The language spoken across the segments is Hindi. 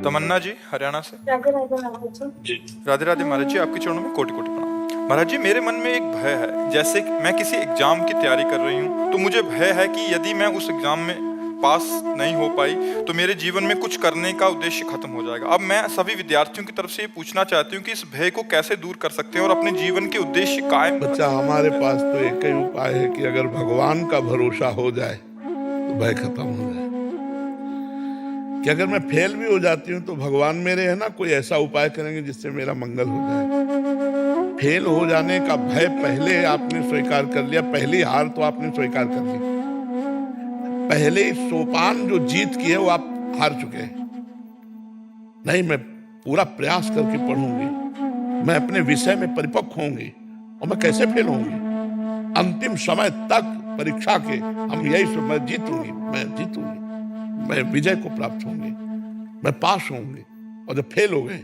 तमन्ना जी हरियाणा से। राधे राधे महाराज जी। राधे राधे महाराज जी, आपके चरणों में कोटि कोटि प्रणाम। महाराज जी, मेरे मन में एक भय है, जैसे कि मैं किसी एग्जाम की तैयारी कर रही हूँ तो मुझे भय है कि यदि मैं उस एग्जाम में पास नहीं हो पाई तो मेरे जीवन में कुछ करने का उद्देश्य खत्म हो जाएगा। अब मैं सभी विद्यार्थियों की तरफ से ये पूछना चाहती हूँ कि इस भय को कैसे दूर कर सकते हैं और अपने जीवन के उद्देश्य कायम। बच्चा, हमारे पास तो एक ही उपाय है कि अगर भगवान का भरोसा हो जाए तो भय खत्म हो जाए। कि अगर मैं फेल भी हो जाती हूँ तो भगवान मेरे है ना, कोई ऐसा उपाय करेंगे जिससे मेरा मंगल हो जाए। फेल हो जाने का भय पहले आपने स्वीकार कर लिया, पहली हार तो आपने स्वीकार कर ली। पहले सोपान जो जीत की है वो आप हार चुके हैं। नहीं, मैं पूरा प्रयास करके पढ़ूंगी, मैं अपने विषय में परिपक्व होंगी और मैं कैसे फेल होंगी। अंतिम समय तक परीक्षा के हम यही सब, मैं जीतूंगी, मैं विजय को प्राप्त होंगे, मैं पास होंगे। और जब फेल हो गए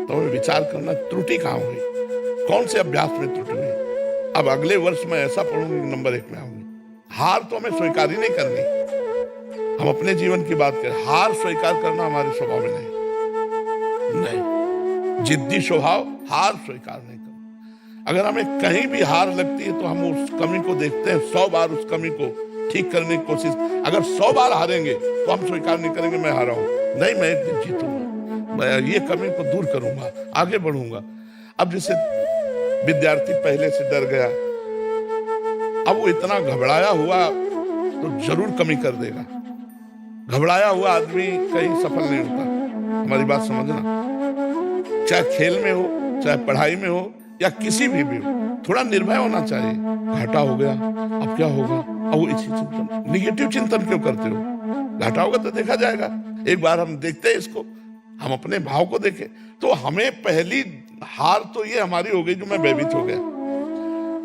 तो हमें विचार करना त्रुटि कहाँ हुई, कौन से अभ्यास में त्रुटि हुई। अब अगले वर्ष मैं ऐसा पढ़ूंगी नंबर 1 में आऊंगी। हार तो हमें स्वीकार ही नहीं करनी। हम अपने जीवन की बात करें, हार स्वीकार करना हमारे स्वभाव में नहीं। जिद्दी स्वभाव, हार स्वीकार नहीं करना। अगर हमें कहीं भी हार लगती है तो हम उस कमी को देखते हैं, 100 बार उस कमी को ठीक करने की कोशिश। अगर 100 बार हारेंगे तो हम स्वीकार नहीं करेंगे मैं हारा हूं। नहीं, मैं एक दिन जीतूंगा, मैं ये कमी को दूर करूंगा, आगे बढ़ूंगा। अब जैसे विद्यार्थी पहले से डर गया, अब वो इतना घबराया हुआ तो जरूर कमी कर देगा। घबराया हुआ आदमी कहीं सफल नहीं होता। हमारी बात समझना, चाहे खेल में हो, चाहे पढ़ाई में हो, या किसी भी हो, थोड़ा निर्भय होना चाहिए। घाटा हो गया, अब क्या होगा, अब वो इसी चिंतन, निगेटिव चिंतन क्यों करते हो। घाटा होगा तो देखा जाएगा। एक बार हम देखते हैं इसको, हम अपने भाव को देखें तो हमें पहली हार तो ये हमारी हो गई जो मैं भयभीत हो गया।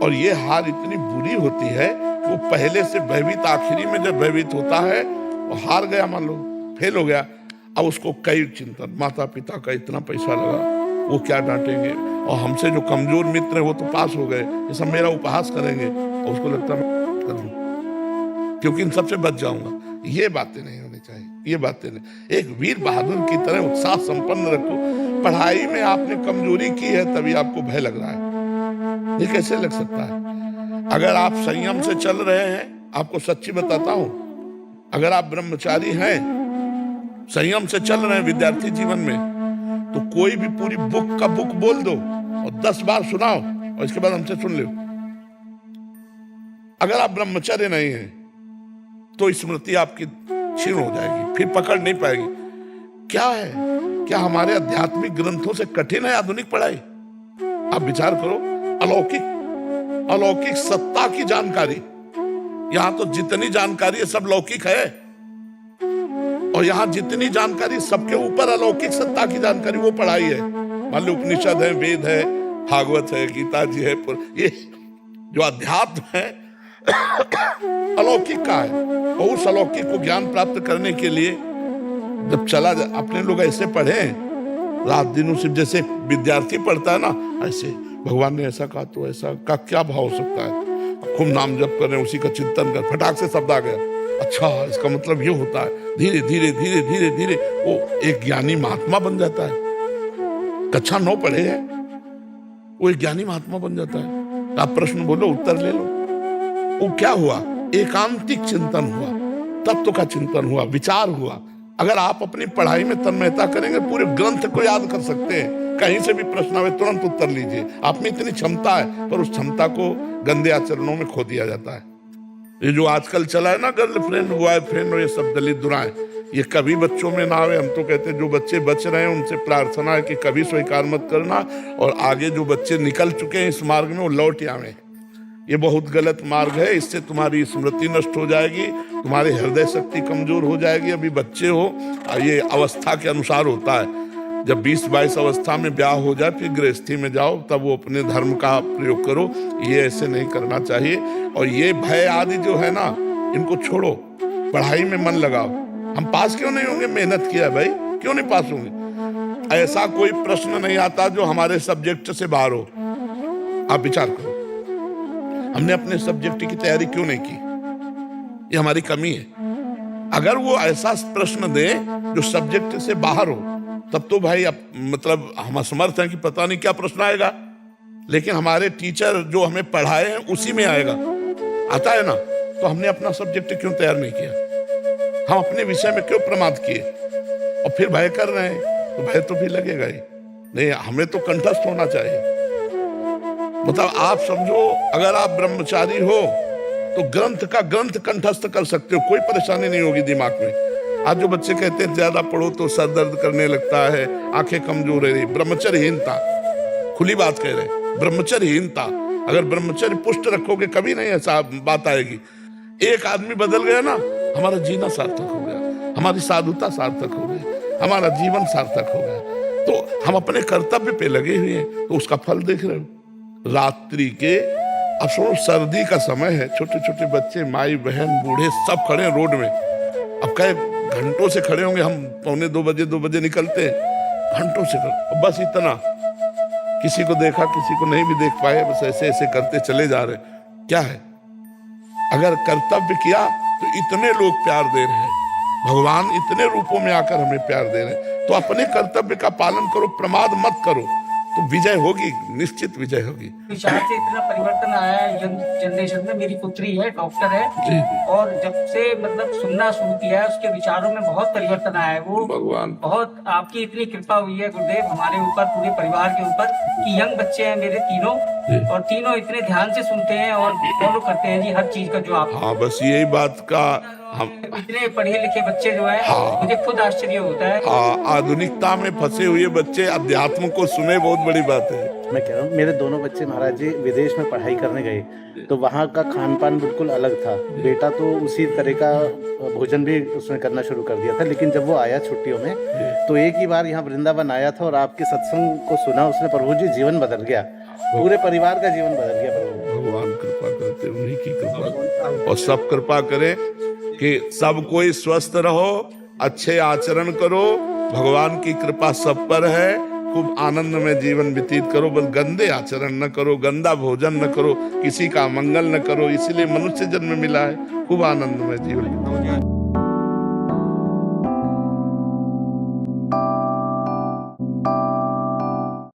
और ये हार इतनी बुरी होती है कि वो पहले से भयभीत, आखिरी में जब भयभीत होता है वो हार गया, मान लो फेल हो गया। अब उसको कई चिंतन, माता पिता का इतना पैसा लगा, वो क्या डांटेंगे, और हमसे जो कमजोर मित्र है वो तो पास हो गए, ये सब मेरा उपहास करेंगे, और उसको लगता है मैं कर लूं क्योंकि इन सबसे बच जाऊंगा। ये बातें नहीं होनी चाहिए, ये बातें नहीं। एक वीर बहादुर की तरह उत्साह संपन्न रखो। पढ़ाई में आपने कमजोरी की है तभी आपको भय लग रहा है, ये कैसे लग सकता है। अगर आप संयम से चल रहे हैं, आपको सच्ची बताता हूं, अगर आप ब्रह्मचारी हैं, संयम से चल रहे हैं विद्यार्थी जीवन में, तो कोई भी पूरी बुक का बुक बोल दो और 10 बार सुनाओ और इसके बाद हमसे सुन लो। अगर आप ब्रह्मचर्य नहीं हैं तो स्मृति आपकी क्षीण हो जाएगी, फिर पकड़ नहीं पाएगी। क्या है, क्या हमारे आध्यात्मिक ग्रंथों से कठिन है आधुनिक पढ़ाई? आप विचार करो, अलौकिक सत्ता की जानकारी। यहां तो जितनी जानकारी है सब लौकिक है, और यहां जितनी जानकारी सबके ऊपर अलौकिक सत्ता की जानकारी, वो पढ़ाई है। मान लो उपनिषद है, वेद है, भागवत है, गीता जी है, ये जो अध्यात्म है अलौकिक का है। और उस अलौकिक को ज्ञान प्राप्त करने के लिए जब चला अपने लोग ऐसे पढ़े रात दिन, सिर्फ जैसे विद्यार्थी पढ़ता है ना, ऐसे भगवान ने ऐसा कहा तो ऐसा का क्या भाव हो सकता है। खूब नाम जप कर रहे हैं, उसी का चिंतन कर, फटाक से शब्द आ गया, अच्छा इसका मतलब ये होता है। धीरे धीरे धीरे धीरे धीरे वो एक ज्ञानी महात्मा बन जाता है। कक्षा 9 पढ़े है, वो एक ज्ञानी महात्मा बन जाता है। आप प्रश्न बोलो, उत्तर ले लो। वो क्या हुआ? एकांतिक चिंतन हुआ, तत्व का चिंतन हुआ, विचार हुआ। अगर आप अपनी पढ़ाई में तन्मयता करेंगे, पूरे ग्रंथ को याद कर सकते हैं। कहीं से भी प्रश्न आवे तुरंत उत्तर लीजिए। आप में इतनी क्षमता है, पर उस क्षमता को गंदे आचरणों में खो दिया जाता है। ये जो आजकल चला है ना, गर्लफ्रेंड बॉयफ्रेंड और ये सब दलित दुराएं, ये कभी बच्चों में ना आवे। हम तो कहते हैं जो बच्चे बच रहे हैं उनसे प्रार्थना है कि कभी स्वीकार मत करना, और आगे जो बच्चे निकल चुके हैं इस मार्ग में वो लौट आवे। ये बहुत गलत मार्ग है, इससे तुम्हारी स्मृति नष्ट हो जाएगी, तुम्हारी हृदय शक्ति कमजोर हो जाएगी। अभी बच्चे हो, ये अवस्था के अनुसार होता है। जब 20-22 अवस्था में ब्याह हो जाए, फिर गृहस्थी में जाओ, तब वो अपने धर्म का प्रयोग करो। ये ऐसे नहीं करना चाहिए। और ये भय आदि जो है ना, इनको छोड़ो, पढ़ाई में मन लगाओ। हम पास क्यों नहीं होंगे? मेहनत किया भाई, क्यों नहीं पास होंगे? ऐसा कोई प्रश्न नहीं आता जो हमारे सब्जेक्ट से बाहर हो। आप विचार करो, हमने अपने सब्जेक्ट की तैयारी क्यों नहीं की? ये हमारी कमी है। अगर वो ऐसा प्रश्न दे जो सब्जेक्ट से बाहर हो, तब तो भाई मतलब हम असमर्थ हैं कि पता नहीं क्या प्रश्न आएगा। लेकिन हमारे टीचर जो हमें पढ़ाए हैं उसी में आएगा, आता है ना, तो हमने अपना सब्जेक्ट क्यों तैयार नहीं किया? हम अपने विषय में क्यों प्रमाद किए? और फिर भय कर रहे हैं, तो भय तो भी लगेगा ही। नहीं, हमें तो कंठस्थ होना चाहिए। मतलब आप समझो, अगर आप ब्रह्मचारी हो तो ग्रंथ का ग्रंथ कंठस्थ कर सकते हो, कोई परेशानी नहीं होगी दिमाग में। आज जो बच्चे कहते हैं ज्यादा पढ़ो तो सर दर्द करने लगता है, आंखें कमजोर है, ब्रह्मचर्यहीनता, खुली बात कह रहे, ब्रह्मचर्यहीनता। अगर ब्रह्मचर्य पुष्ट रखोगे कभी नहीं ऐसा बात आएगी। एक आदमी बदल गया ना, हमारा जीना सार्थक हो गया, हमारी साधुता सार्थक हो गई, हमारा जीवन सार्थक हो गया। तो हम अपने कर्तव्य पे लगे हुए हैं, तो उसका फल देख रहे हो। रात्रि के, अब सुनो, सर्दी का समय है, छोटे छोटे बच्चे, माई बहन, बूढ़े सब खड़े हैं रोड में। अब कई घंटों से खड़े होंगे, हम 2 बजे निकलते हैं, घंटों से खड़े, बस इतना, किसी को देखा किसी को नहीं भी देख पाए, बस ऐसे ऐसे करते चले जा रहे। क्या है? अगर कर्तव्य किया तो इतने लोग प्यार दे रहे हैं, भगवान इतने रूपों में आकर हमें प्यार दे रहे हैं। तो अपने कर्तव्य का पालन करो, प्रमाद मत करो, तो विजय होगी, निश्चित विजय होगी। विचार से इतना परिवर्तन आया है यंग जनरेशन में। मेरी पुत्री है, डॉक्टर है, और जब से मतलब सुनना शुरू किया है, उसके विचारों में बहुत परिवर्तन आया है। वो भगवान, बहुत आपकी इतनी कृपा हुई है गुरुदेव हमारे ऊपर, पूरे परिवार के ऊपर, कि यंग बच्चे हैं मेरे तीनों, और तीनों इतने ध्यान से सुनते हैं और फॉलो करते हैं जी हर चीज का जो आप। हाँ, बस यही बात का हम, इतने पढ़े लिखे बच्चे जो है, हाँ, मुझे खुद आश्चर्य होता है। आधुनिकता में फंसे हुए बच्चे अध्यात्म को सुने, बहुत बड़ी बात है। मैं कह रहा हूँ, मेरे दोनों बच्चे महाराज जी विदेश में पढ़ाई करने गए, तो वहाँ का खान पान बिल्कुल अलग था। बेटा तो उसी तरह का भोजन भी उसने करना शुरू कर दिया था, लेकिन जब वो आया छुट्टियों में, तो एक ही बार यहाँ वृंदावन आया था और आपके सत्संग को सुना उसने, प्रभु जी जीवन बदल गया, पूरे परिवार का जीवन बदल गया। प्रभु भगवान कृपा करते, उन्हीं की कृपा, और सब कृपा करे कि सब कोई स्वस्थ रहो, अच्छे आचरण करो, भगवान की कृपा सब पर है। खूब आनंद में जीवन व्यतीत करो, बस गंदे आचरण न करो, गंदा भोजन न करो, किसी का मंगल न करो, इसीलिए मनुष्य जन्म मिला है। खूब आनंद में जीवन।